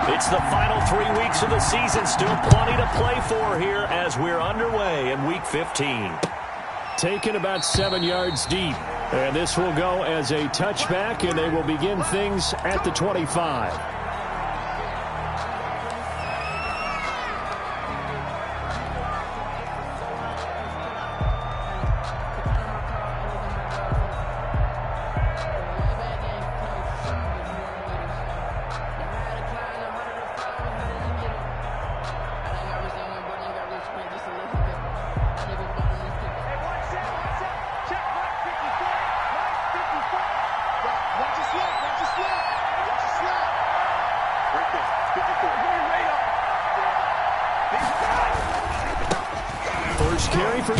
It's the final 3 weeks of the season. Still plenty to play for here as we're underway in Week 15. Taken about 7 yards deep. And this will go as a touchback, and they will begin things at the 25. First carry for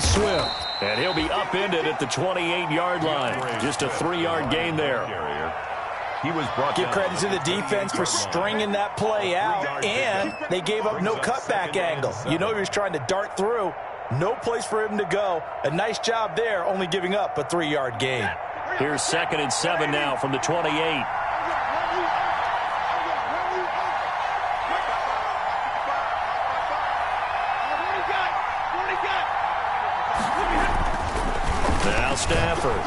Swift. And he'll be upended at the 28-yard line. Just a 3-yard gain there. Give credit to the defense for stringing that play out, and they gave up no cutback angle. You know he was trying to dart through. No place for him to go. A nice job there, only giving up a 3-yard gain. Here's 2nd and 7 now from the 28. Now Stafford.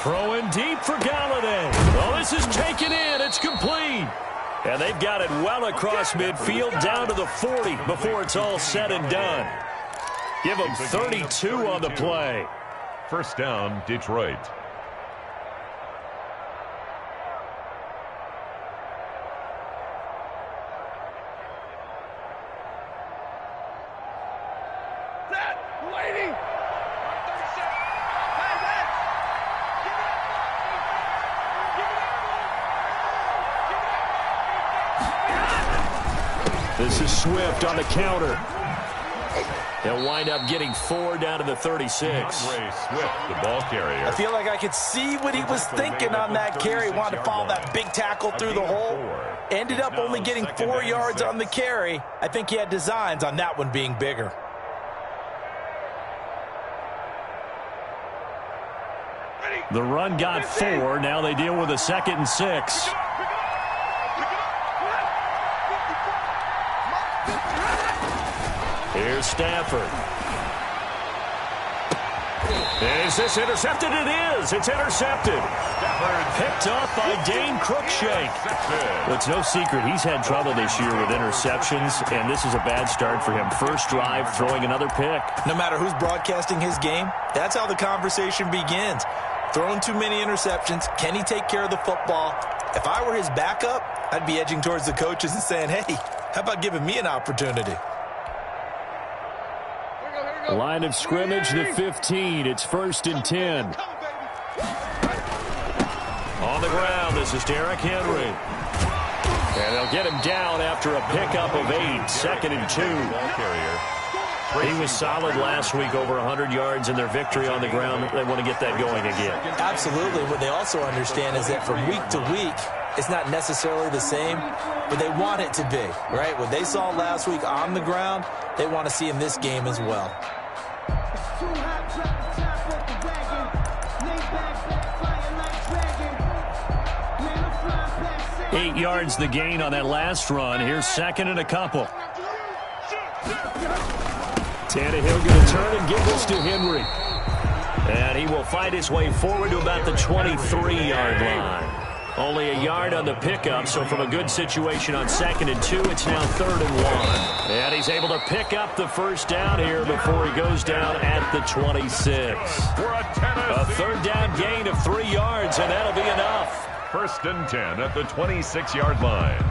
Throwing deep for Galladay. Oh, this is taken in. It's complete. And they've got it well across midfield down to the 40 before it's all said and done. Give them 32 on the play. First down, Detroit. This is Swift on the counter. They'll wind up getting 4 down to the 36. Swift, the ball carrier. I feel like I could see what he was thinking on that carry. Wanted to follow that big tackle through the hole. Ended up only getting 4 yards on the carry. I think he had designs on that one being bigger. The run got 4. Now they deal with a 2nd and 6. Here's Stafford. Is this intercepted? It is. It's intercepted. Picked up by Dane Cruikshank. It's no secret he's had trouble this year with interceptions, and this is a bad start for him. First drive, throwing another pick. No matter who's broadcasting his game, that's how the conversation begins. Throwing too many interceptions. Can he take care of the football? If I were his backup, I'd be edging towards the coaches and saying, hey, how about giving me an opportunity? Line of scrimmage, the 15. It's 1st and 10. On the ground, this is Derrick Henry. And they'll get him down after a pickup of 8. 2nd and 2. He was solid last week, over 100 yards in their victory on the ground. They want to get that going again. Absolutely. What they also understand is that from week to week, it's not necessarily the same, but they want it to be, right? What they saw last week on the ground, they want to see in this game as well. 8 yards the gain on that last run. Here's 2nd and a couple. Tannehill going to turn and give this to Henry. And he will fight his way forward to about the 23-yard line. Only a yard on the pickup, so from a good situation on 2nd and 2, it's now 3rd and 1. And he's able to pick up the first down here before he goes down at the 26. A 3rd down gain of 3 yards, and that'll be enough. 1st and 10 at the 26-yard line.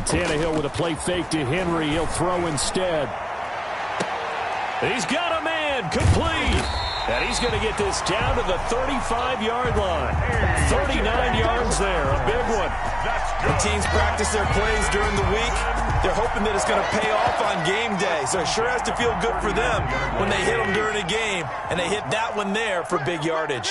Tannehill with a play fake to Henry. He'll throw instead. He's got a man, complete. And he's going to get this down to the 35-yard line. 39 yards there, a big one. The teams practice their plays during the week. They're hoping that it's going to pay off on game day. So it sure has to feel good for them when they hit them during a game, and they hit that one there for big yardage.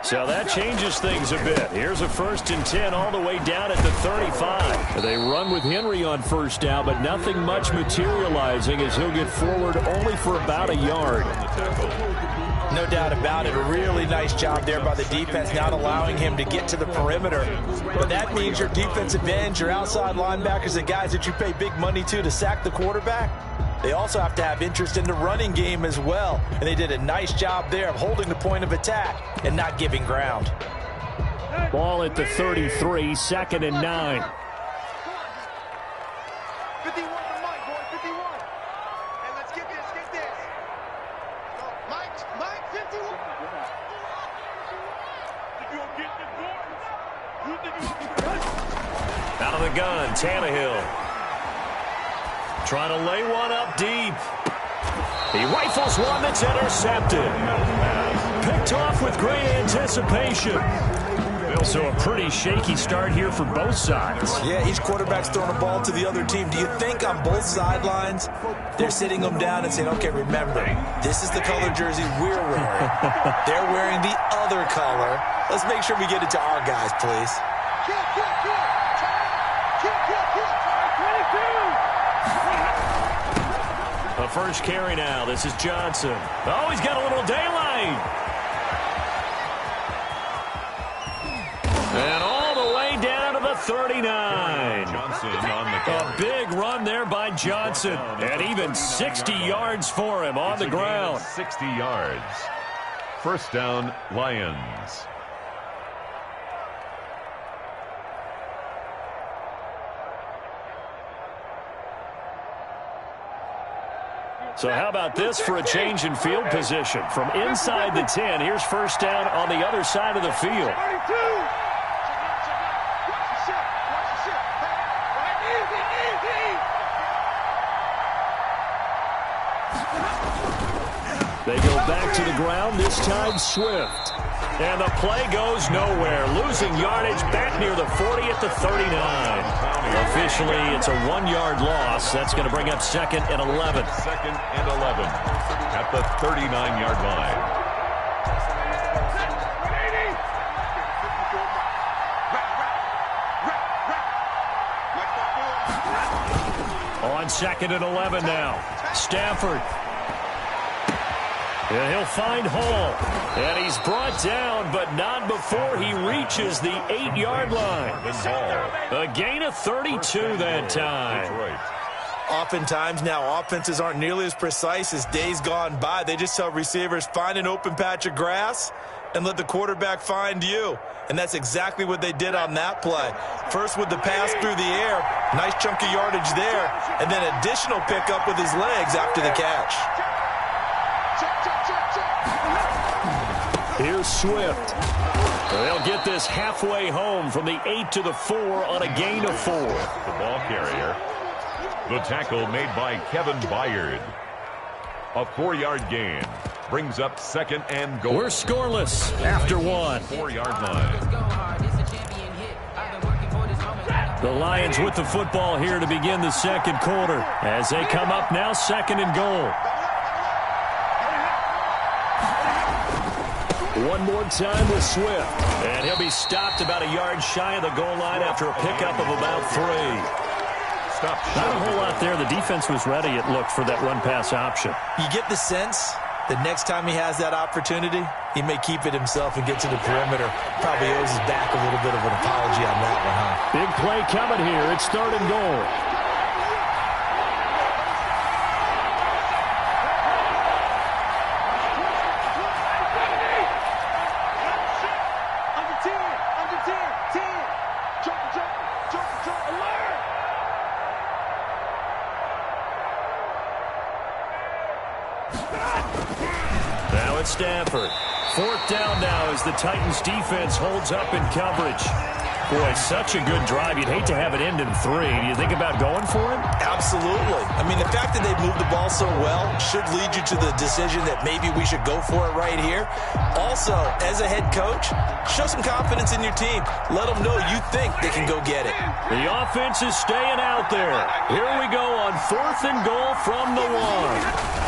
So that changes things a bit. Here's a 1st and 10 all the way down at the 35. They run with Henry on 1st down, but nothing much materializing as he'll get forward only for about a yard. No doubt about it. A really nice job there by the defense, not allowing him to get to the perimeter. But that means your defensive ends, your outside linebackers, the guys that you pay big money to sack the quarterback, they also have to have interest in the running game as well. And they did a nice job there of holding the point of attack and not giving ground. Ball at the 33, 2nd and 9. 51 to Mike, boy, 51. And let's get this, get this. So, Mike, 51. Out of the gun, Tannehill. Trying to lay one up deep. He rifles one that's intercepted. Picked off with great anticipation. So a pretty shaky start here for both sides. Yeah, each quarterback's throwing a ball to the other team. Do you think on both sidelines they're sitting them down and saying, okay, remember, this is the color jersey we're wearing. They're wearing the other color. Let's make sure we get it to our guys, please. The first carry now. This is Johnson. Oh, he's got a little daylight. And all the way down to the 39. Johnson on the carry. A big run there by Johnson. And even 60 yards for him on the ground. 60 yards. 1st down, Lions. So how about this for a change in field position? From inside the 10, here's 1st down on the other side of the field. They go back to the ground, this time Swift. And the play goes nowhere. Losing yardage back near the 40 at the 39. Officially, it's a 1-yard loss. That's going to bring up 2nd and 11. 2nd and 11 at the 39-yard line. On 2nd and 11 now. Stafford. And he'll find Hall. And he's brought down, but not before he reaches the 8-yard line. A gain of 32 that time. Oftentimes now, offenses aren't nearly as precise as days gone by. They just tell receivers, find an open patch of grass and let the quarterback find you. And that's exactly what they did on that play. First with the pass through the air, nice chunky yardage there, and then additional pickup with his legs after the catch. Here's Swift. They'll get this halfway home from the 8 to the 4 on a gain of 4. The ball carrier. The tackle made by Kevin Byard. A 4-yard gain brings up 2nd and goal. We're scoreless after 1. 4-yard line. The Lions with the football here to begin the 2nd quarter as they come up now 2nd and goal. One more time with Swift. And he'll be stopped about a yard shy of the goal line after a pickup of about 3. Not a whole lot there. The defense was ready, it looked, for that run-pass option. You get the sense that next time he has that opportunity, he may keep it himself and get to the perimeter. Probably owes his back a little bit of an apology on that one, huh? Big play coming here. It's 3rd and goal. Now it's Stafford. 4th down now as the Titans defense holds up in coverage. Boy, such a good drive. You'd hate to have it end in 3. Do you think about going for it? Absolutely. I mean, the fact that they've moved the ball so well should lead you to the decision that maybe we should go for it right here. Also, as a head coach, show some confidence in your team. Let them know you think they can go get it. The offense is staying out there. Here we go on 4th and goal from the 1.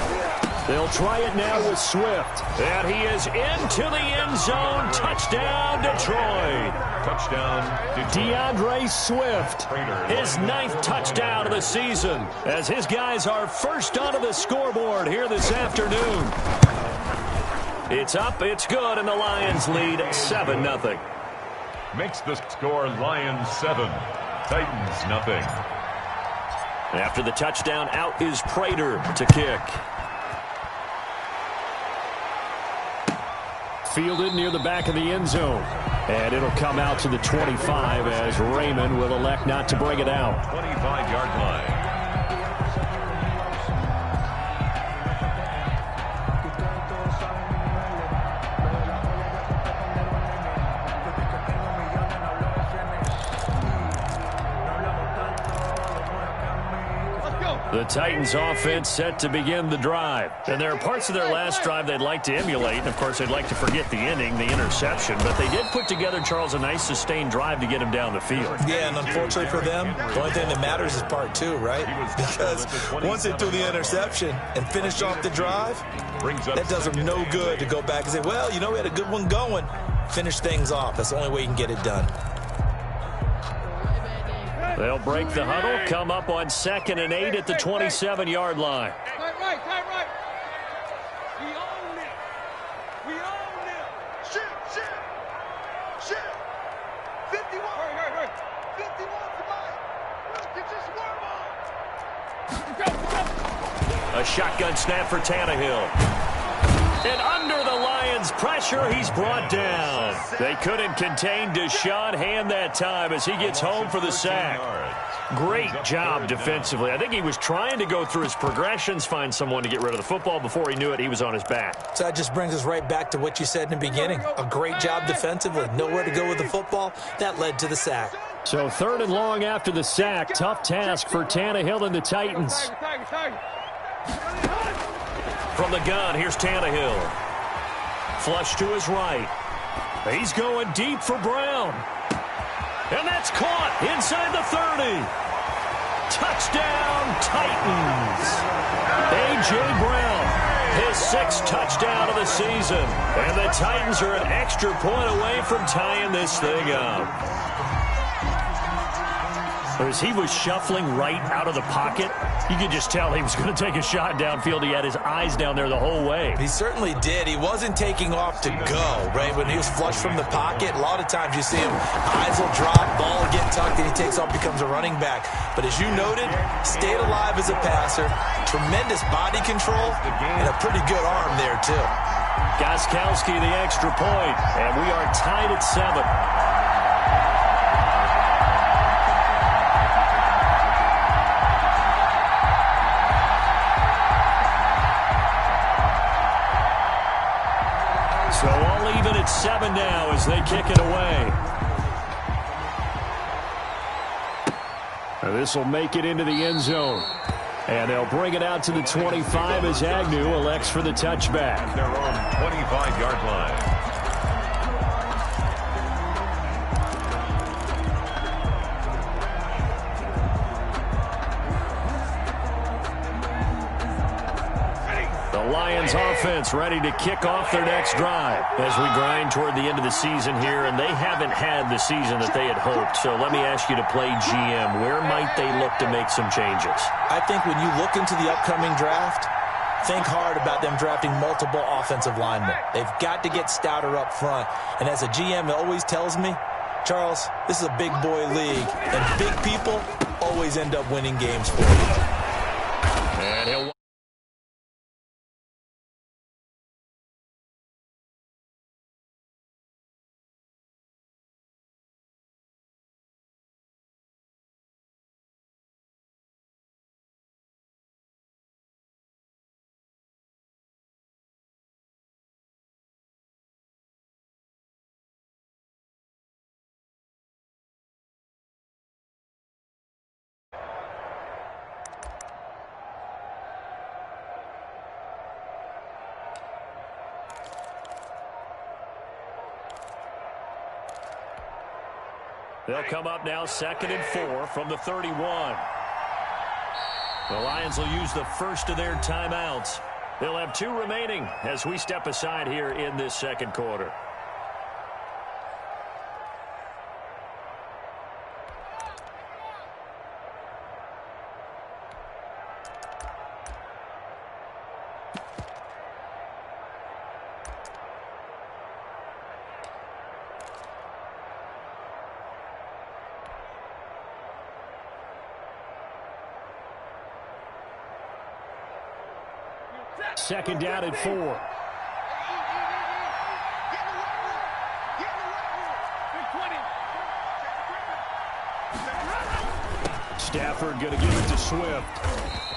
They'll try it now with Swift. And he is into the end zone. Touchdown, Detroit. Touchdown, Detroit. DeAndre Swift, his 9th touchdown of the season, as his guys are first onto the scoreboard here this afternoon. It's up, it's good, and the Lions lead 7-0. Makes the score Lions 7, Titans nothing. After the touchdown, out is Prater to kick. Fielded near the back of the end zone. And it'll come out to the 25 as Raymond will elect not to bring it out. 25-yard line. The Titans offense set to begin the drive. And there are parts of their last drive they'd like to emulate. And, of course, they'd like to forget the inning, the interception. But they did put together, Charles, a nice sustained drive to get him down the field. Yeah, and unfortunately for them, the only thing that matters is part 2, right? Because once they threw the interception and finished off the drive, that does them no good to go back and say, well, you know, we had a good one going. Finish things off. That's the only way you can get it done. They'll break the huddle, come up on 2nd and 8 at the 27-yard line. Time right. We own it. We own it. Shoot. 51. Hurry. 51 to Mike. Get your swarm on. A shotgun snap for Tannehill. And under the Lions' pressure, he's brought down. They couldn't contain Deshaun Hand that time as he gets home for the sack. Great job defensively. I think he was trying to go through his progressions, find someone to get rid of the football. Before he knew it, he was on his back. So that just brings us right back to what you said in the beginning. A great job defensively. Nowhere to go with the football. That led to the sack. So 3rd and long after the sack. Tough task for Tannehill and the Titans. From the gun, here's Tannehill. Flush to his right. He's going deep for Brown. And that's caught inside the 30. Touchdown, Titans. A.J. Brown, his 6th touchdown of the season. And the Titans are an extra point away from tying this thing up. As he was shuffling right out of the pocket, you could just tell he was going to take a shot downfield. He had his eyes down there the whole way. He certainly did. He wasn't taking off to go, right? When he was flushed from the pocket, a lot of times you see him, eyes will drop, ball will get tucked, and he takes off, becomes a running back. But as you noted, stayed alive as a passer, tremendous body control, and a pretty good arm there, too. Gostkowski the extra point, and we are tied at 7. So all even at 7 now as they kick it away. This will make it into the end zone. And they'll bring it out to the 25 as Agnew elects for the touchback. Their own 25-yard line. Lions offense ready to kick off their next drive as we grind toward the end of the season here, and they haven't had the season that they had hoped. So let me ask you to play GM. Where might they look to make some changes? I think when you look into the upcoming draft, think hard about them drafting multiple offensive linemen. They've got to get stouter up front. And as a GM, it always tells me, Charles, this is a big boy league, and big people always end up winning games for you. And he'll They'll come up now 2nd and 4 from the 31. The Lions will use the first of their timeouts. They'll have 2 remaining as we step aside here in this second quarter. Second down and 4. Stafford going to give it to Swift.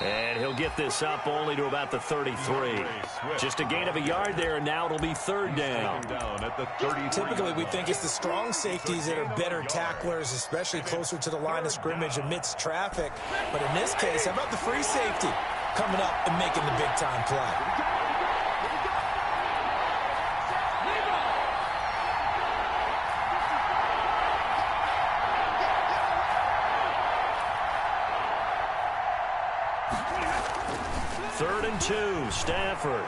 And he'll get this up only to about the 33. Just a gain of a yard there, and now it'll be third down. Typically, we think it's the strong safeties that are better tacklers, especially closer to the line of scrimmage amidst traffic. But in this case, how about the free safety coming up and making the big-time play? Third and 2, Stafford.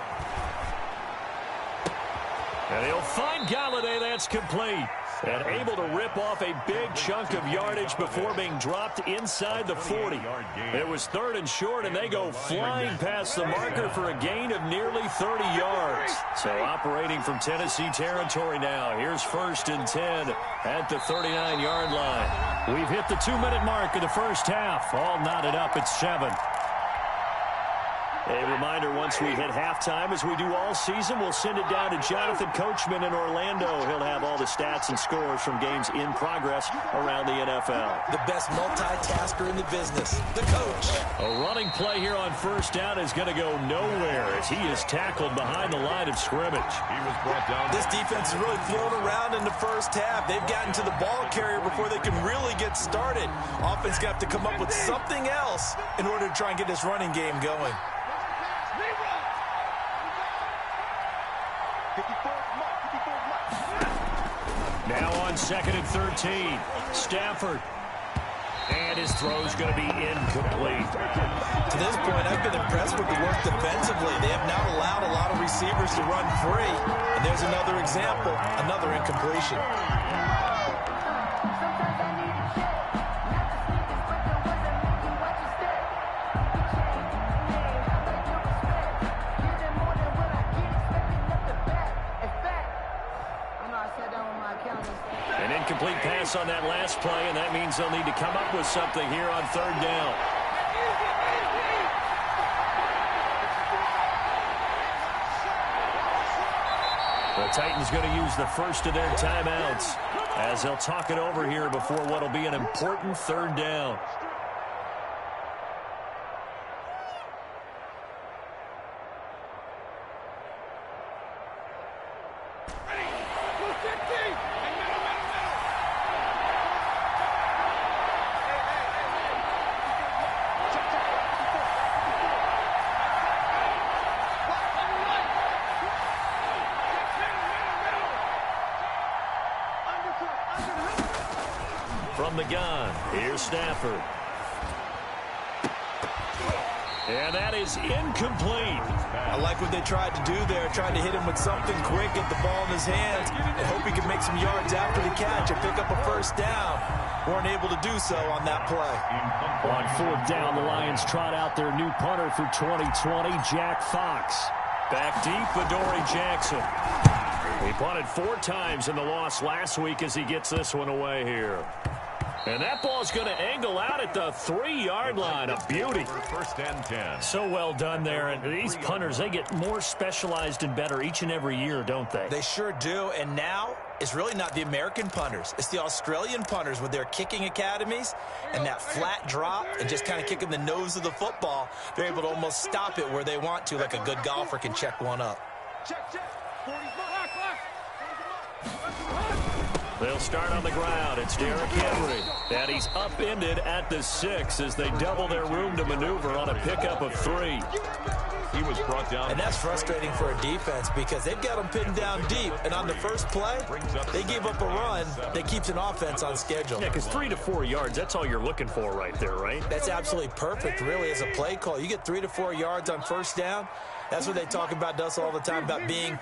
And he'll find Galladay. That's complete. And able to rip off a big chunk of yardage before being dropped inside the 40. It was third and short, and they go flying past the marker for a gain of nearly 30 yards. So operating from Tennessee territory now. Here's first and 10 at the 39-yard line. We've hit the 2-minute mark of the first half. All knotted up at 7. A reminder, once we hit halftime, as we do all season, we'll send it down to Jonathan Coachman in Orlando. He'll have all the stats and scores from games in progress around the NFL. The best multitasker in the business, the coach. A running play here on first down is going to go nowhere as he is tackled behind the line of scrimmage. He was brought down. This defense is really flown around in the first half. They've gotten to the ball carrier before they can really get started. Offense got to come up with something else in order to try and get this running game going. Now on second and 13, Stafford. And his throw's going to be incomplete. To this point, I've been impressed with the work defensively. They have not allowed a lot of receivers to run free. And there's another example, another incompletion. An incomplete pass on that last play, and that means they'll need to come up with something here on third down. The Titans going to use the first of their timeouts as they'll talk it over here before what will be an important third down. From the gun, here's Stafford. And that is incomplete. I like what they tried to do there, trying to hit him with something quick, get the ball in his hands, and hope he can make some yards after the catch and pick up a first down. Weren't able to do so on that play. On fourth down, the Lions trot out their new punter for 2020, Jack Fox. Back deep, Adoree Jackson. He punted 4 times in the loss last week as he gets this one away here. And that ball's going to angle out at the 3-yard line. A beauty. First and 10. So well done there. And these punters, they get more specialized and better each and every year, don't they? They sure do. And now it's really not the American punters. It's the Australian punters with their kicking academies and that flat drop and just kind of kicking the nose of the football. They're able to almost stop it where they want to, like a good golfer can check one up. They'll start on the ground. It's Derrick Henry. And he's upended at the 6 as they double their room to maneuver on a pickup of 3. He was brought down. And that's frustrating for a defense because they've got them pinned down deep. And on the first play, they gave up a run that keeps an offense on schedule. Yeah, because 3 to 4 yards, that's all you're looking for right there, right? That's absolutely perfect, really, as a play call. You get 3 to 4 yards on first down. That's what they talk about us all the time, about being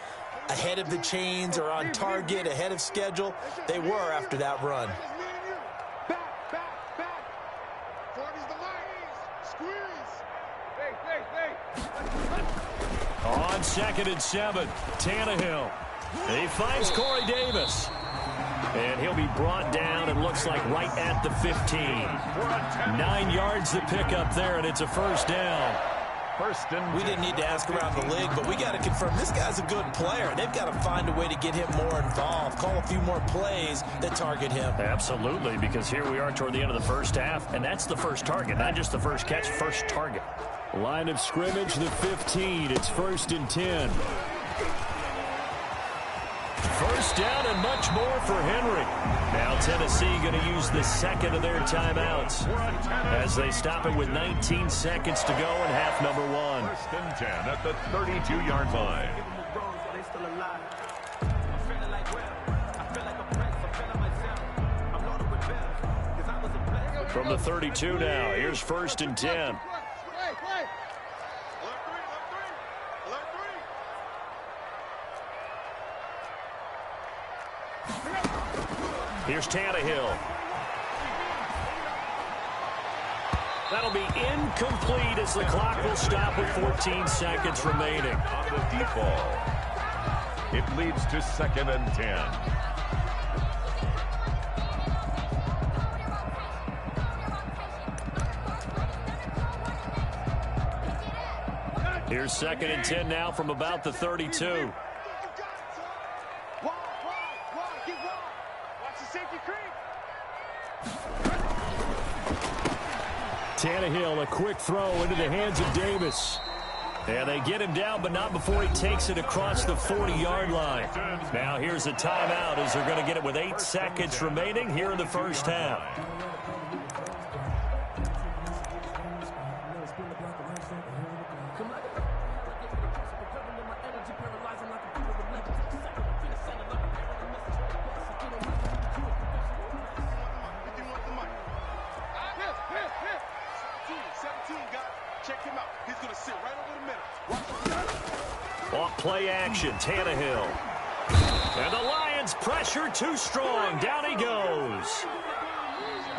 ahead of the chains or on target, ahead of schedule. They were after that run. On 2nd and 7, Tannehill. He finds Corey Davis. And he'll be brought down, and looks like right at the 15. 9 yards to pick up there, and it's a first down. We didn't need to ask around the league, but we got to confirm this guy's a good player. They've got to find a way to get him more involved, call a few more plays that target him. Absolutely, because here we are toward the end of the first half, and that's the first target, not just the first catch, first target. Line of scrimmage, the 15. It's 1st and 10. First down and much more for Henry. Now Tennessee going to use the second of their timeouts as they stop it with 19 seconds to go in half number 1. 1st and 10 at the 32-yard line. From the 32 now, here's 1st and 10. Here's Tannehill. That'll be incomplete as the clock will stop with 14 seconds remaining. On the deep ball. It leads to 2nd and 10. Here's 2nd and 10 now from about the 32. Tannehill, a quick throw into the hands of Davis. And they get him down, but not before he takes it across the 40-yard line. Now here's a timeout as they're going to get it with 8 seconds remaining here in the first half. Off play action, Tannehill. And the Lions pressure too strong. Down he goes.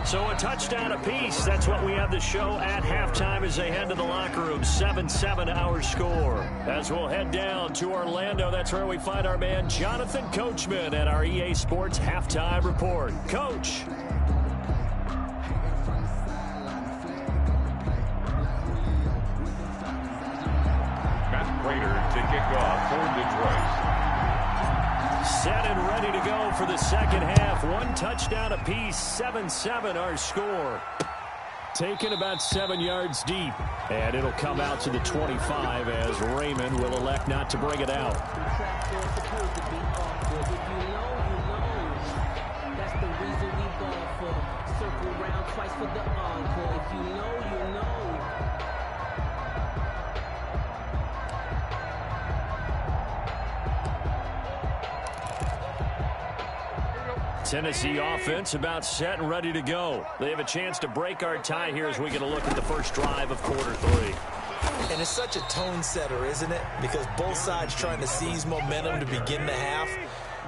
So a touchdown apiece. That's what we have to show at halftime as they head to the locker room. 7-7 our score. As we'll head down to Orlando, that's where we find our man Jonathan Coachman at our EA Sports Halftime Report. Coach. To kick off for Detroit. Set and ready to go for the second half. 1 touchdown apiece. 7-7 our score. Taken about 7 yards deep. And it'll come out to the 25 as Raymond will elect not to bring it out. That's the reason we ball for. Circle round twice for the encore. If you know, you know. Tennessee offense about set and ready to go. They have a chance to break our tie here as we get a look at the first drive of quarter 3. And it's such a tone setter, isn't it? Because both sides trying to seize momentum to begin the half.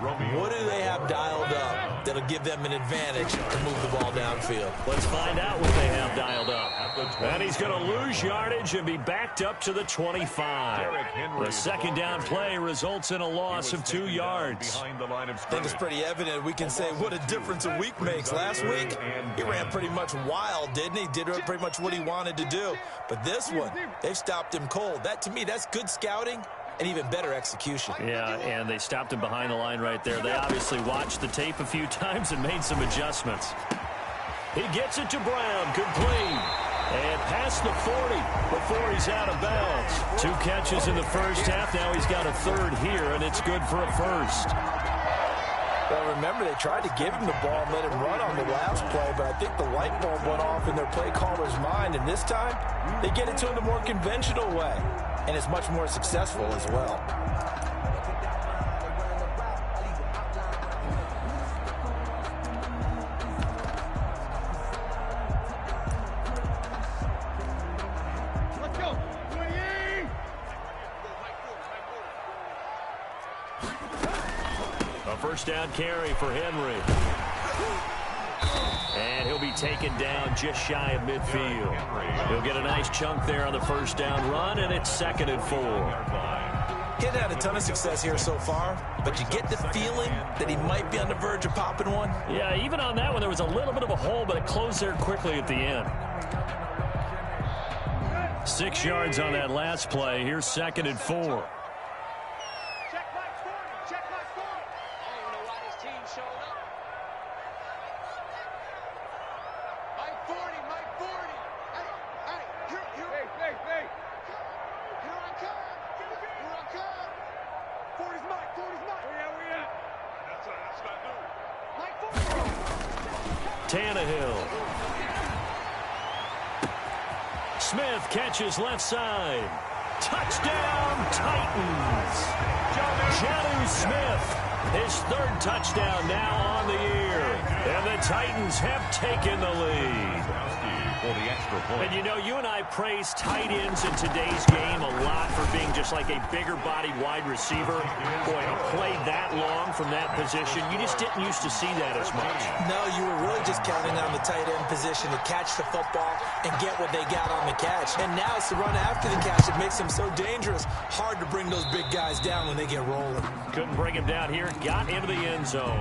What do they have dialed up that'll give them an advantage to move the ball downfield? Let's find out what they have dialed up. And he's going to lose yardage and be backed up to the 25. The second down play results in a loss of 2 yards. I think it's pretty evident. We can say what a difference a week makes. Last week, he ran pretty much wild, didn't he? Did pretty much what he wanted to do. But this one, they've stopped him cold. That, to me, that's good scouting. And even better execution. Yeah, and they stopped him behind the line right there. They obviously watched the tape a few times and made some adjustments. He gets it to Brown, complete. And past the 40 before he's out of bounds. 2 catches in the first half. Now he's got a third here, and it's good for a first. Well, remember, they tried to give him the ball and let him run on the last play, but I think the light bulb went off in their play caller's mind, and this time, they get it to him the more conventional way, and it's much more successful as well. First down carry for Henry. And he'll be taken down just shy of midfield. He'll get a nice chunk there on the first down run, and it's 2nd and 4. He hasn't had a ton of success here so far, but you get the feeling that he might be on the verge of popping one. Yeah, even on that one, there was a little bit of a hole, but it closed there quickly at the end. 6 yards on that last play. Here's 2nd and 4. Tannehill. Smith catches left side. Touchdown, Titans. Jonnu Smith, his 3rd touchdown now on the year. And the Titans have taken the lead. For the extra point. And you know, you and I praise tight ends in today's game a lot for being just like a bigger-bodied wide receiver. Boy, a play that long from that position, you just didn't used to see that as much. No, you were really just counting on the tight end position to catch the football and get what they got on the catch. And now it's the run after the catch that makes him so dangerous. Hard to bring those big guys down when they get rolling. Couldn't bring him down here, got into the end zone.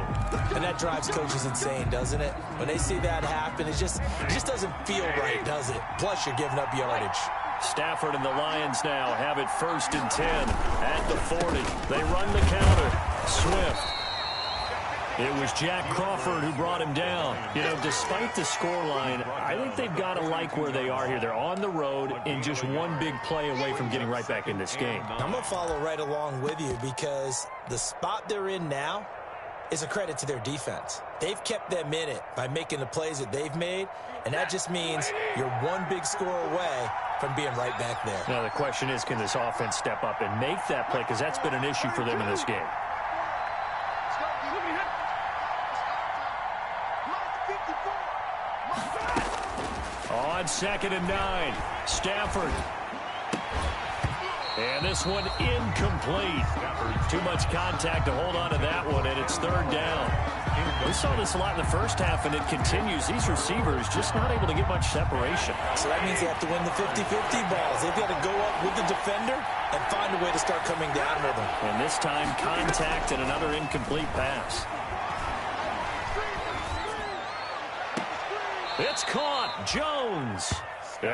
And that drives coaches insane, doesn't it? When they see that happen, it just doesn't feel right, does it? Plus, you're giving up yardage. Stafford and the Lions now have it 1st and 10 at the 40. They run the counter. Swift. It was Jack Crawford who brought him down. You know, despite the scoreline, I think they've got to like where they are here. They're on the road and just one big play away from getting right back in this game. I'm going to follow right along with you because the spot they're in now is a credit to their defense. They've kept them in it by making the plays that they've made, and that just means you're one big score away from being right back there. Now, the question is, can this offense step up and make that play? Because that's been an issue for them in this game. On 2nd and 9, Stafford. And this one incomplete. Too much contact to hold on to that one, and it's 3rd down. We saw this a lot in the first half, and it continues. These receivers just not able to get much separation. So that means they have to win the 50-50 balls. They've got to go up with the defender and find a way to start coming down with them. And this time, contact and another incomplete pass. It's caught. Jones.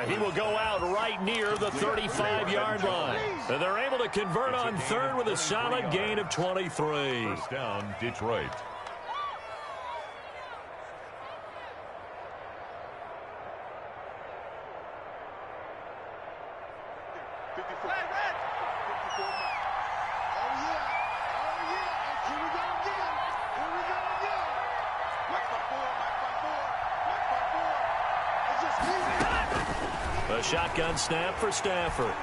He will go out right near the 35-yard line. And they're able to convert on 3rd with a solid gain of 23. 1st down, Detroit. A shotgun snap for Stafford.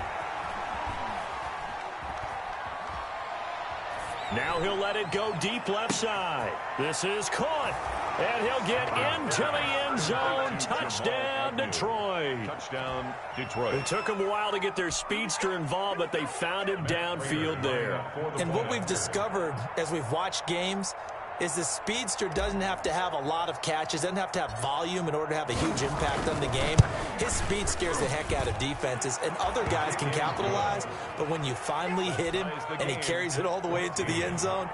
Now he'll let it go deep left side. This is caught. And he'll get into the end zone. Touchdown, Detroit. Touchdown, Detroit. It took them a while to get their speedster involved, but they found him downfield there. And what we've discovered as we've watched games is the speedster doesn't have to have a lot of catches, doesn't have to have volume in order to have a huge impact on the game. His speed scares the heck out of defenses, and other guys can capitalize, but when you finally hit him and he carries it all the way into the end zone,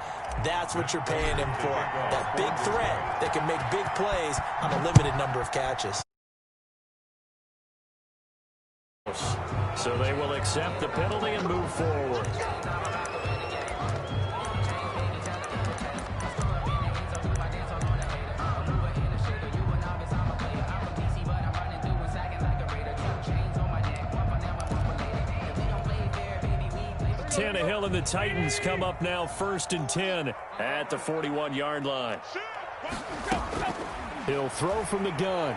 that's what you're paying him for. That big threat that can make big plays on a limited number of catches. So they will accept the penalty and move forward. Tannehill and the Titans come up now 1st and 10 at the 41-yard line. He'll throw from the gun.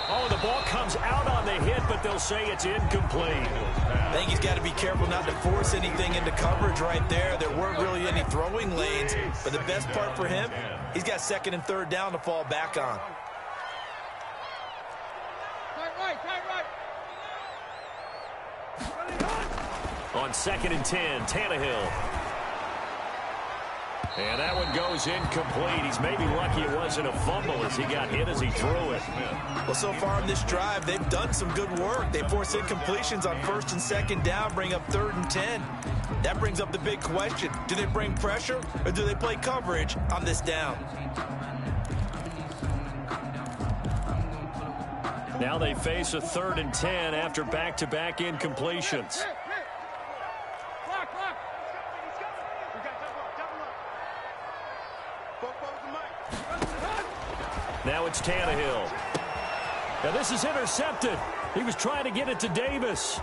Oh, the ball comes out on the hit, but they'll say it's incomplete. I think he's got to be careful not to force anything into coverage right there. There weren't really any throwing lanes, but the best part for him, he's got 2nd and 3rd down to fall back on. On 2nd and 10, Tannehill. And that one goes incomplete. He's maybe lucky it wasn't a fumble as he got hit as he threw it. Well, so far in this drive, they've done some good work. They force incompletions on 1st and 2nd down, bring up 3rd and 10. That brings up the big question. Do they bring pressure or do they play coverage on this down? Now they face a 3rd and 10 after back-to-back incompletions. Now it's Tannehill. Now this is intercepted. He was trying to get it to Davis.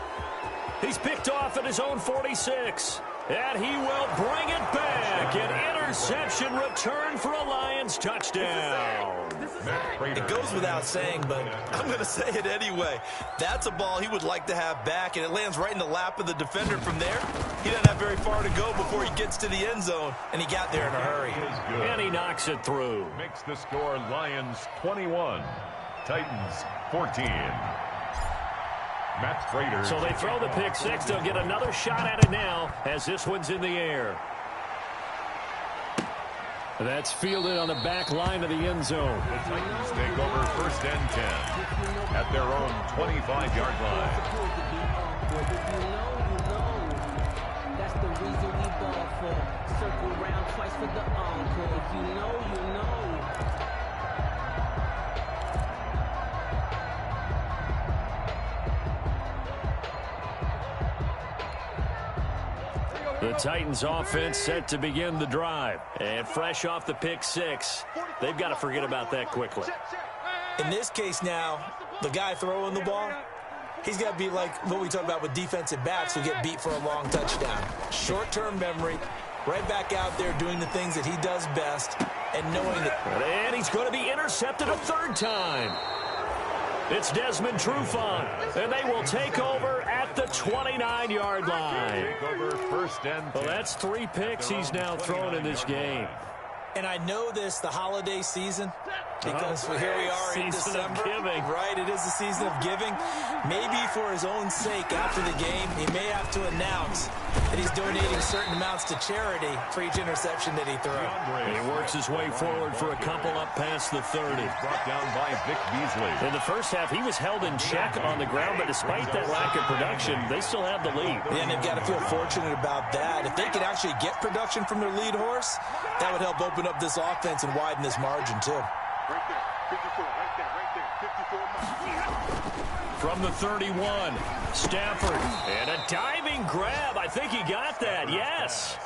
He's picked off at his own 46. And he will bring it back. An interception return for a Lions touchdown. It goes without saying, but I'm going to say it anyway. That's a ball he would like to have back, and it lands right in the lap of the defender from there. He doesn't have very far to go before he gets to the end zone, and he got there in a hurry. And he knocks it through. Makes the score Lions 21, Titans 14. Matt Prater. So they throw the pick six. They'll get another shot at it now as this one's in the air. That's fielded on the back line of the end zone. The Titans take over 1st and 10 at their own 25-yard line. That's the reason we ball for. Circle round twice for the encore. If you know, you know. The Titans offense set to begin the drive. And fresh off the pick six, they've got to forget about that quickly. In this case now, the guy throwing the ball, he's got to be like what we talk about with defensive backs who get beat for a long touchdown. Short-term memory, right back out there doing the things that he does best and knowing that. And he's going to be intercepted a 3rd time. It's Desmond Trufant, and they will take over at the 29-yard line. Take over 1st and 10. Well, that's 3 picks he's now thrown in this game. And I know this, the holiday season, because here we are in December. Season of giving. Right, it is the season of giving. Maybe for his own sake after the game, he may have to announce that he's donating certain amounts to charity for each interception that he threw. He works his way forward for a couple up past the 30. Brought down by Vic Beasley. In the first half, he was held in check on the ground, but despite that lack of production, they still have the lead. And they've got to feel fortunate about that. If they could actually get production from their lead horse, that would help open up this offense and widen this margin, too. Right there, 54, right there, 54 miles. From the 31, Stafford. And a diving grab. I think he got that, yes.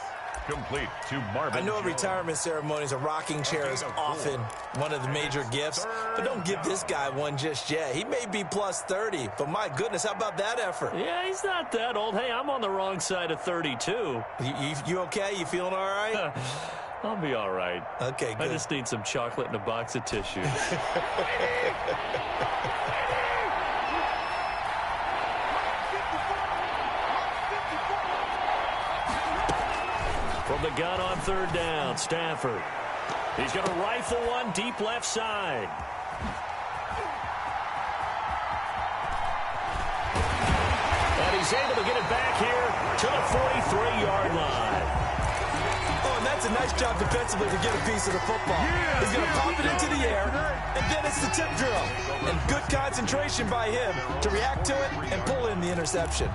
Complete to Marvin. I know retirement ceremonies, a rocking chair is often one of the major gifts, but don't give this guy one just yet. He may be plus 30, but my goodness, how about that effort? Yeah, he's not that old. Hey, I'm on the wrong side of 32. You okay? You feeling all right? I'll be all right. Okay, good. I just need some chocolate and a box of tissue. From the gun on 3rd down, Stafford. He's going to rifle one deep left side. And he's able to get it back here to the 43-yard line. Oh, and that's a nice job defensively to get a piece of the football. He's going to pop it into the air, and then it's the tip drill. And good concentration by him to react to it and pull in the interception.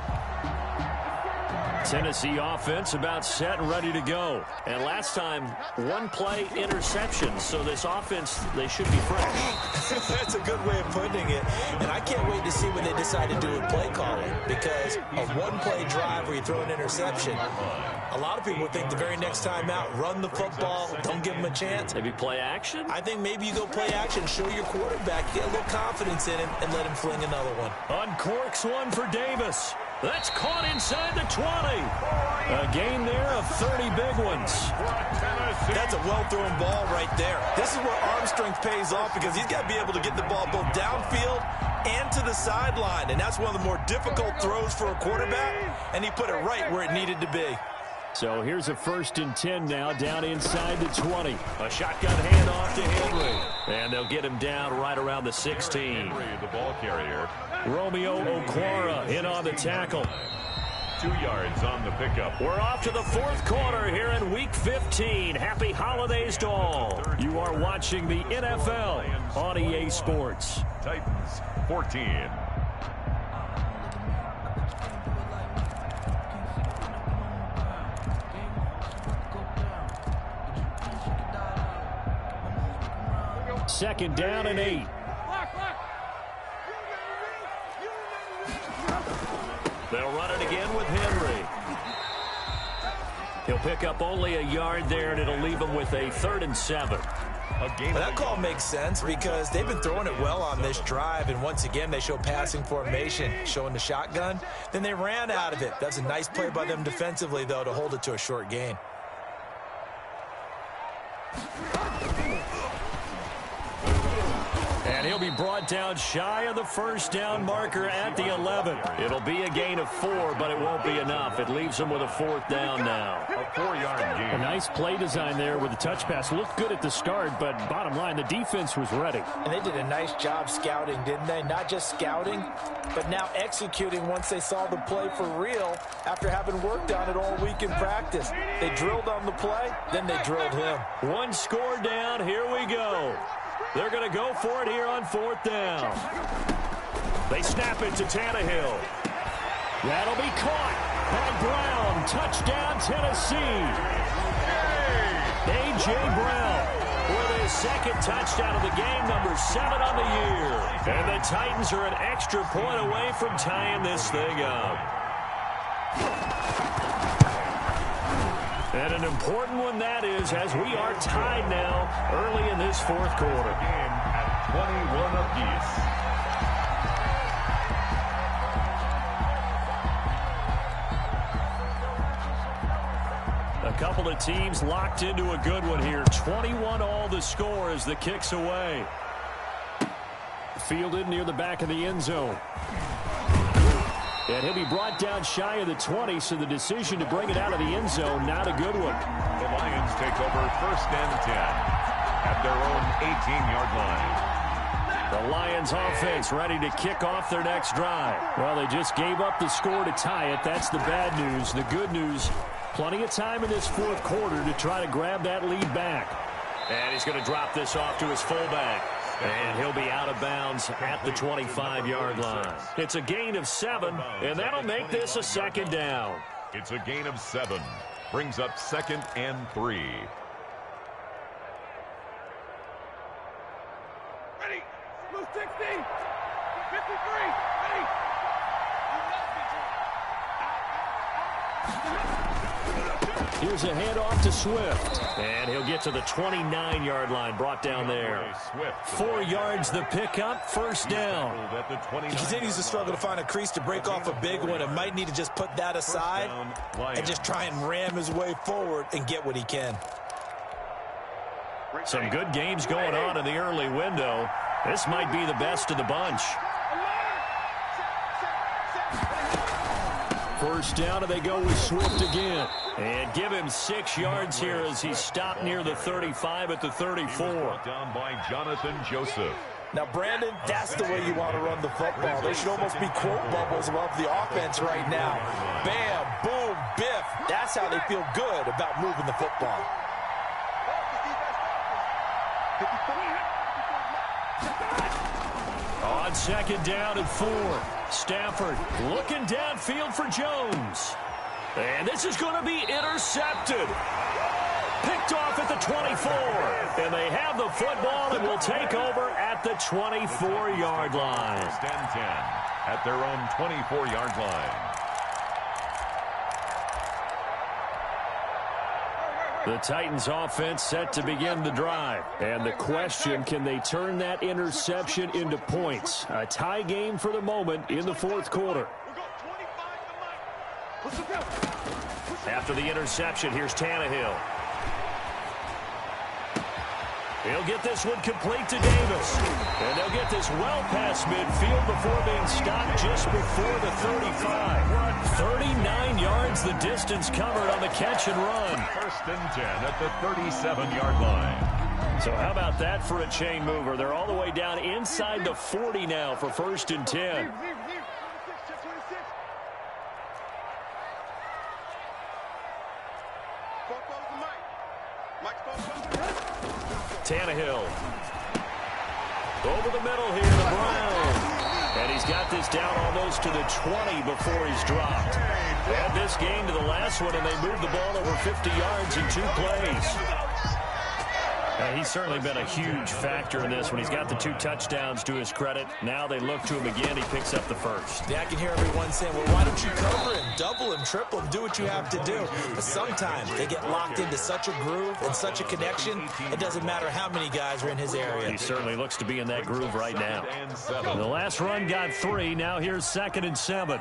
Tennessee offense about set and ready to go. And last time, 1-play interception. So this offense, they should be fresh. That's a good way of putting it. And I can't wait to see what they decide to do with play calling. Because a 1-play drive where you throw an interception, a lot of people think the very next time out, run the football, don't give them a chance. Maybe play action? I think maybe you go play action, show your quarterback, get a little confidence in him, and let him fling another one. Uncorks one for Davis. That's caught inside the 20. A gain there of 30 big ones. That's a well-thrown ball right there. This is where arm strength pays off because he's got to be able to get the ball both downfield and to the sideline. And that's one of the more difficult throws for a quarterback. And he put it right where it needed to be. So here's a 1st and 10 now, down inside the 20. A shotgun handoff to Henry. And they'll get him down right around the 16. Henry, the ball carrier. Romeo Okwara in on the tackle. 2 yards on the pickup. We're off to the 4th quarter here in Week 15. Happy holidays to all. You are watching the NFL on EA Sports. Titans 14. Second down and 8. They'll run it again with Henry. He'll pick up only a yard there, and it'll leave him with a 3rd and 7. Well, that call makes sense because they've been throwing it well on this drive, and once again they show passing formation, showing the shotgun. Then they ran out of it. That's a nice play by them defensively, though, to hold it to a short gain. And he'll be brought down shy of the 1st down marker at the 11. It'll be a gain of 4, but it won't be enough. It leaves him with a 4th down now. A 4-yard gain. A nice play design there with the touch pass. Looked good at the start, but bottom line, the defense was ready. And they did a nice job scouting, didn't they? Not just scouting, but now executing once they saw the play for real after having worked on it all week in practice. They drilled on the play, then they drilled him. 1 score down. Here we go. They're going to go for it here on 4th down. They snap it to Tannehill. That'll be caught by Brown. Touchdown, Tennessee. A.J. Brown with his 2nd touchdown of the game, number 7 on the year. And the Titans are an extra point away from tying this thing up. And an important one that is, as we are tied now early in this 4th quarter. Game at 21 apiece. A couple of teams locked into a good one here. 21 all the score as the kick's away. Fielded near the back of the end zone. And he'll be brought down shy of the 20, so the decision to bring it out of the end zone, not a good one. The Lions take over 1st and 10 at their own 18-yard line. The Lions offense ready to kick off their next drive. Well, they just gave up the score to tie it. That's the bad news. The good news, plenty of time in this 4th quarter to try to grab that lead back. And he's going to drop this off to his fullback. And he'll be out of bounds at the 25-yard line. It's a gain of 7, and that'll make this a 2nd down. It's a gain of 7. Brings up 2nd and 3. Ready. Blue 60. 53. Ready. Here's a handoff to Swift. And he'll get to the 29-yard line, brought down there. 4 yards the pickup, 1st down. He continues to struggle to find a crease to break off a big one and might need to just put that aside and just try and ram his way forward and get what he can. Some good games going on in the early window. This might be the best of the bunch. 1st down, and they go with Swift again. And give him 6 yards here as he stopped near the 35 at the 34. Down by Jonathan Joseph. Now, Brandon, that's the way you want to run the football. There should almost be quote bubbles above the offense right now. Bam, boom, biff. That's how they feel good about moving the football. On 2nd down and 4. Stafford looking downfield for Jones. And this is going to be intercepted. Picked off at the 24. And they have the football and will take over at the 24-yard line. 1st and 10 at their own 24-yard line. The Titans offense set to begin the drive. And the question, can they turn that interception into points? A tie game for the moment in the 4th quarter. After the interception, here's Tannehill. He'll get this one complete to Davis. And they'll get this well past midfield before being stopped just before the 35. 39 yards the distance covered on the catch and run. 1st and 10 at the 37-yard line. So how about that for a chain mover? They're all the way down inside the 40 now for 1st and 10. Tannehill. Over the middle here to Brown. And he's got this down almost to the 20 before he's dropped. Add this game to the last one, and they moved the ball over 50 yards in 2 plays. He's certainly been a huge factor in this when he's got the 2 touchdowns to his credit. Now they look to him again. He picks up the first. Yeah, I can hear everyone saying, well, why don't you cover him, double him, triple him, do what you have to do. But sometimes they get locked into such a groove and such a connection, it doesn't matter how many guys are in his area. He certainly looks to be in that groove right now. The last run got 3. Now here's 2nd and 7.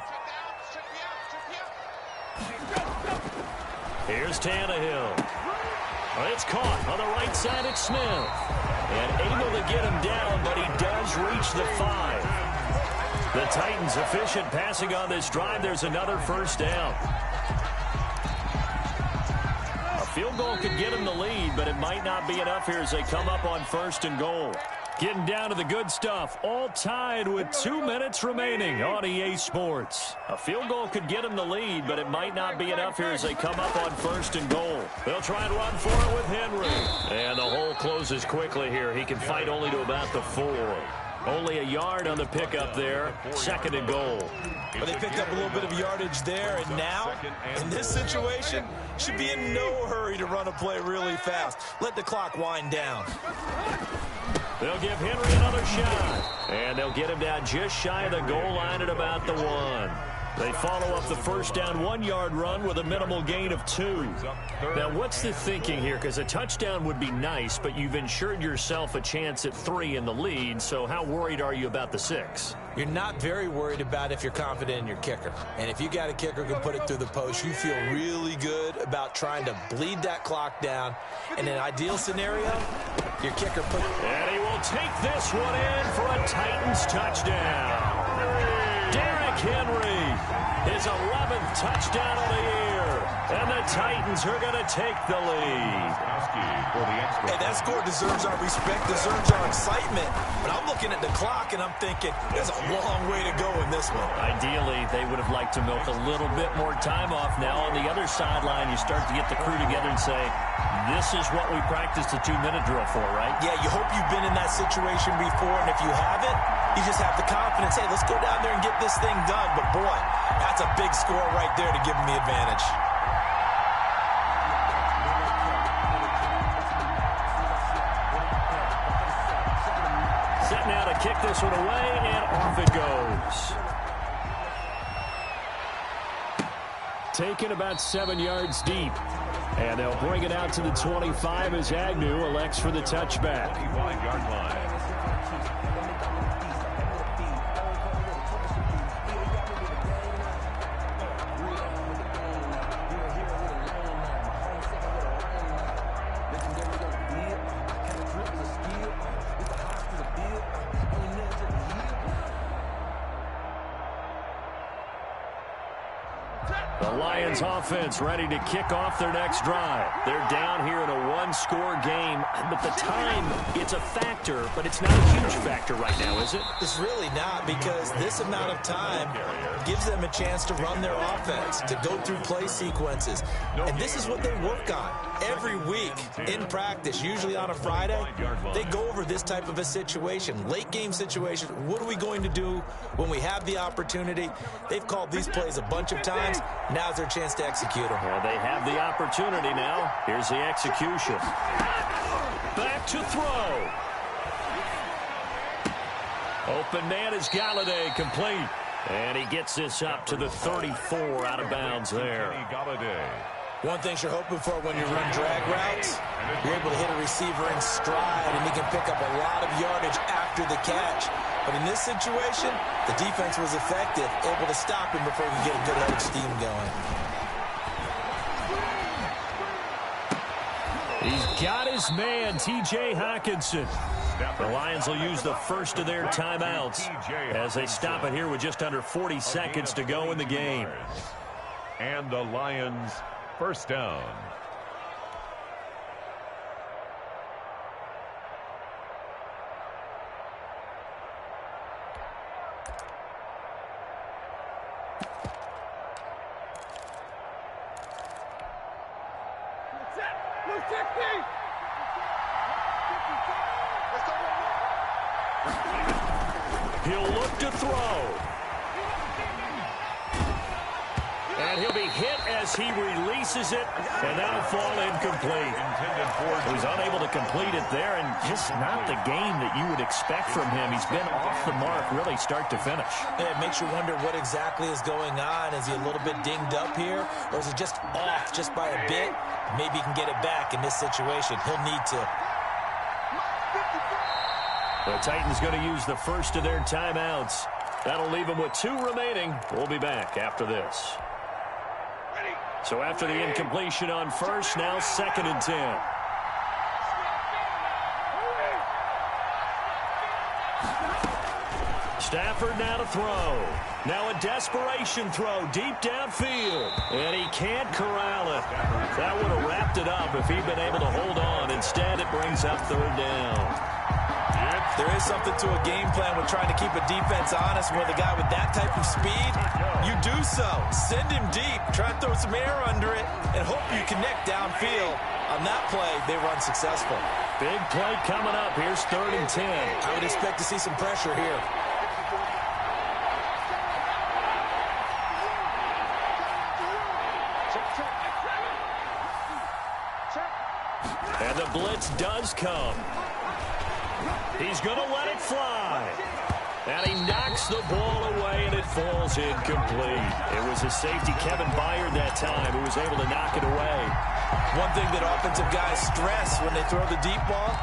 Here's Tannehill. It's caught on the right side at Smith. And able to get him down, but he does reach the 5. The Titans efficient passing on this drive. There's another 1st down. A field goal could get him the lead, but it might not be enough here as they come up on 1st and goal. Getting down to the good stuff. All tied with 2 minutes remaining on EA Sports. A field goal could get him the lead, but it might not be enough here as they come up on 1st and goal. They'll try and run for it with Henry. And the hole closes quickly here. He can fight only to about the 4. Only a yard on the pickup there. 2nd and goal. But they picked up a little bit of yardage there, and now, in this situation, should be in no hurry to run a play really fast. Let the clock wind down. They'll give Henry another shot. And they'll get him down just shy of the goal line at about the 1. They follow up the 1st down 1-yard run with a minimal gain of 2. Now, what's the thinking here? Because a touchdown would be nice, but you've ensured yourself a chance at 3 in the lead, so how worried are you about the 6? You're not very worried about if you're confident in your kicker. And if you got a kicker who can put it through the post, you feel really good about trying to bleed that clock down. In an ideal scenario, your kicker put it. And he will take this one in for a Titans touchdown. Derrick Henry, his 11th touchdown of the year. And the Titans are going to take the lead. Hey, that score deserves our respect, deserves our excitement. But I'm looking at the clock, and I'm thinking, there's a long way to go in this one. Ideally, they would have liked to milk a little bit more time off. Now on the other sideline, you start to get the crew together and say, this is what we practiced the 2-minute drill for, right? Yeah, you hope you've been in that situation before, and if you haven't, you just have the confidence, hey, let's go down there and get this thing done. But, boy, that's a big score right there to give them the advantage. Set now to kick this one away, and off it goes. Taken about 7 yards deep. And they'll bring it out to the 25 as Agnew elects for the touchback. 25-yard line. Offense ready to kick off their next drive. They're down here in a 1-score game, but the time, it's a factor, but it's not a huge factor right now, is it? It's really not, because this amount of time gives them a chance to run their offense, to go through play sequences. And this is what they work on every week in practice, usually on a Friday. They go over this type of a situation, late game situation. What are we going to do when we have the opportunity? They've called these plays a bunch of times. Now's their chance to execute them. Well, they have the opportunity now. Here's the execution. Back to throw. Open man is Galladay, complete. And he gets this up to the 34 out of bounds there. One thing you're hoping for when you run drag routes, you're able to hit a receiver in stride, and he can pick up a lot of yardage after the catch. But in this situation, the defense was effective, able to stop him before he could get a good head of steam going. He's got his man, T.J. Hawkinson. The Lions will use the first of their timeouts as they stop it here with just under 40 seconds to go in the game. And the Lions first down. He'll look to throw. And he'll be hit as he releases it, and that'll fall incomplete. He's unable to complete it there, and just not the game that you would expect from him. He's been off the mark really start to finish. Yeah, it makes you wonder what exactly is going on. Is he a little bit dinged up here, or is it just off just by a bit? Maybe he can get it back in this situation. He'll need to. The Titans going to use the first of their timeouts. That'll leave them with 2 remaining. We'll be back after this. So after the incompletion on first, now 2nd and 10. Stafford now to throw. Now a desperation throw deep downfield. And he can't corral it. That would have wrapped it up if he'd been able to hold on. Instead, it brings up 3rd down. There is something to a game plan with trying to keep a defense honest with a guy with that type of speed. You do so. Send him deep. Try to throw some air under it and hope you connect downfield. On that play, they run successful. Big play coming up. Here's 3rd and 10. I would expect to see some pressure here. And the blitz does come. He's going to let it fly. And he knocks the ball away, and it falls incomplete. It was a safety, Kevin Byard, that time, who was able to knock it away. One thing that offensive guys stress when they throw the deep ball,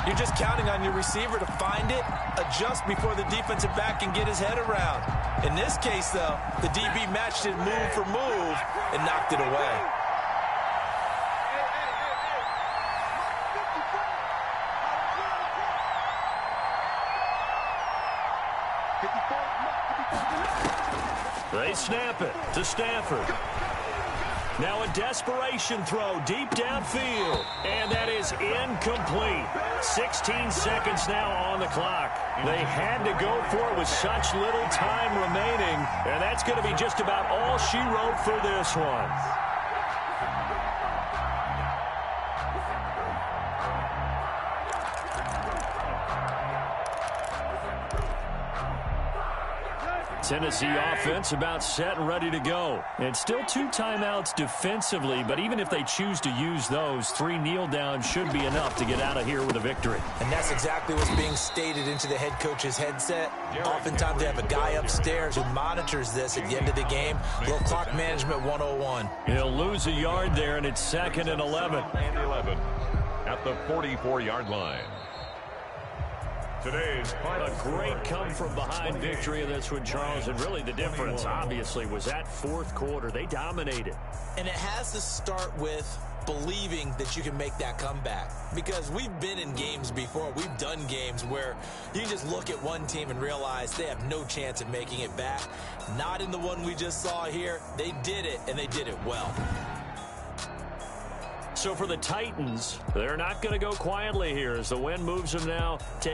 you're just counting on your receiver to find it, adjust before the defensive back can get his head around. In this case, though, the DB matched it move for move and knocked it away. They snap it to Stafford. Now a desperation throw deep downfield. And that is incomplete. 16 seconds now on the clock. They had to go for it with such little time remaining. And that's going to be just about all she wrote for this one. Tennessee offense about set and ready to go. And still 2 timeouts defensively, but even if they choose to use those, 3 kneel downs should be enough to get out of here with a victory. And that's exactly what's being stated into the head coach's headset. Oftentimes they have a guy upstairs who monitors this at the end of the game. Little clock management 101. He'll lose a yard there, and it's 2nd and 11. And 11 at the 44-yard line. Today's a great come-from-behind victory in this one, Charles. And really the difference, obviously, was that 4th quarter. They dominated. And it has to start with believing that you can make that comeback. Because we've been in games before. We've done games where you just look at one team and realize they have no chance of making it back. Not in the one we just saw here. They did it, and they did it well. So for the Titans, they're not going to go quietly here as the win moves them now to